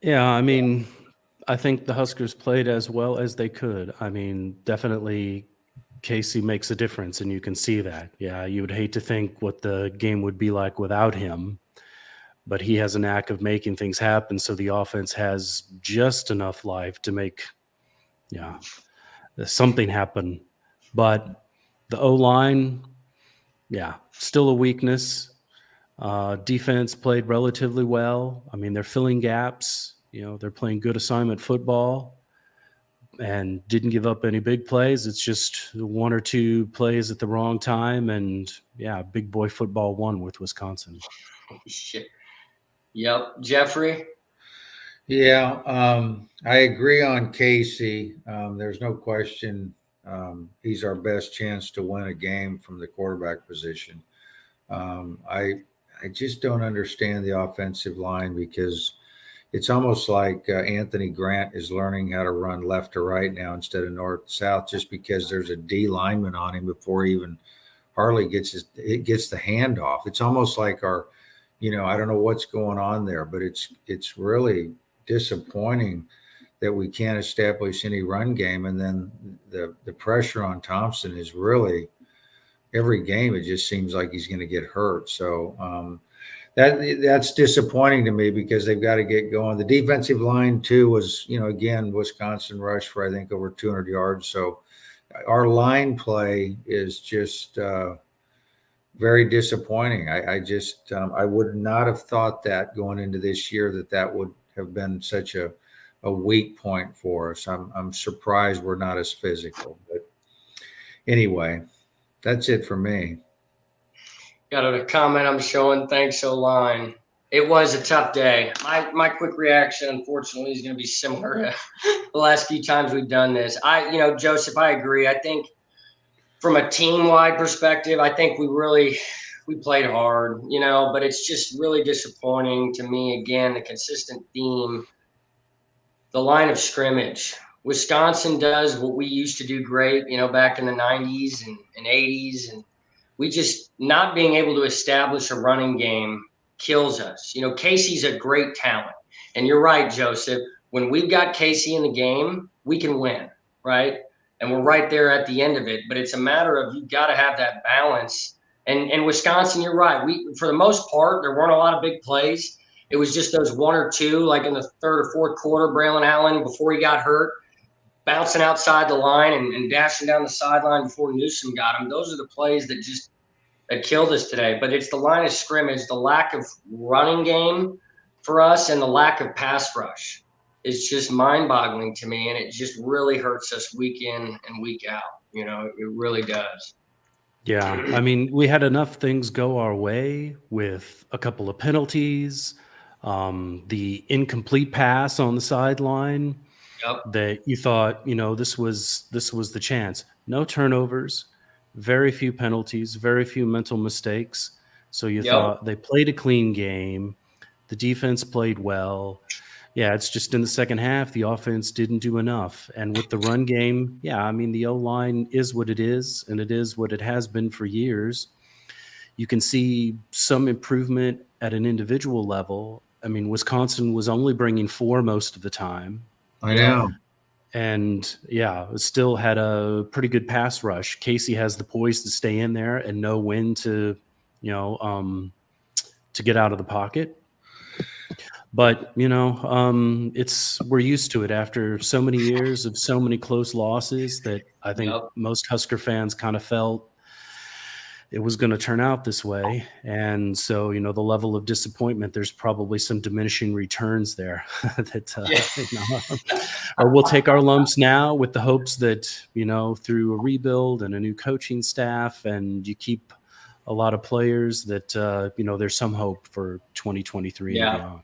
Yeah, I mean, I think the Huskers played as well as they could. I mean, definitely Casey makes a difference, and you can see that. Yeah, you would hate to think what the game would be like without him, but he has a knack of making things happen. So the offense has just enough life to make, yeah, something happen. But the O line, yeah, still a weakness. Defense played relatively well. I mean, they're filling gaps. They're playing good assignment football and didn't give up any big plays. It's just one or two plays at the wrong time. And yeah, big boy football won with Wisconsin. Shit. Yep. Jeffrey? Yeah, I agree on Casey. There's no question he's our best chance to win a game from the quarterback position. I just don't understand the offensive line because it's almost like Anthony Grant is learning how to run left to right now instead of north to south, just because there's a D lineman on him before he even hardly gets the handoff. It's almost like I don't know what's going on there, but it's really disappointing that we can't establish any run game. And then the pressure on Thompson is really every game. It just seems like he's going to get hurt. So that's disappointing to me because they've got to get going. The defensive line too was, again, Wisconsin rushed for, I think, over 200 yards. So our line play is just very disappointing. I would not have thought that going into this year that would have been such a weak point for us. I'm surprised we're not as physical. But anyway, that's it for me. Got a comment I'm showing. Thanks, O-line. It was a tough day. My quick reaction, unfortunately, is going to be similar to the last few times we've done this. Joseph, I agree. I think from a team-wide perspective, I think we played hard, but it's just really disappointing to me. Again, the consistent theme, the line of scrimmage. Wisconsin does what we used to do great, back in the 90s and 80s, and we just not being able to establish a running game kills us. Casey's a great talent. And you're right, Joseph. When we've got Casey in the game, we can win, right? And we're right there at the end of it. But it's a matter of you've got to have that balance. And Wisconsin, you're right. For the most part, there weren't a lot of big plays. It was just those one or two, like in the third or fourth quarter, Braylon Allen, before he got hurt, bouncing outside the line and dashing down the sideline before Newsome got him. Those are the plays that killed us today. But it's the line of scrimmage, the lack of running game for us, and the lack of pass rush is just mind-boggling to me, and it just really hurts us week in and week out. It really does. Yeah, I mean, we had enough things go our way with a couple of penalties, the incomplete pass on the sideline. Yep. That you thought, this was the chance. No turnovers, very few penalties, very few mental mistakes. So you thought they played a clean game. The defense played well. Yeah, it's just in the second half, the offense didn't do enough. And with the run game, yeah, I mean, the O-line is what it is, and it is what it has been for years. You can see some improvement at an individual level. I mean, Wisconsin was only bringing 4 most of the time. I know. And yeah, still had a pretty good pass rush. Casey has the poise to stay in there and know when to get out of the pocket. But, we're used to it after so many years of so many close losses that I think most Husker fans kind of felt it was going to turn out this way. And so, the level of disappointment, there's probably some diminishing returns there or we'll take our lumps now with the hopes that, through a rebuild and a new coaching staff, and you keep a lot of players that, there's some hope for 2023 and beyond.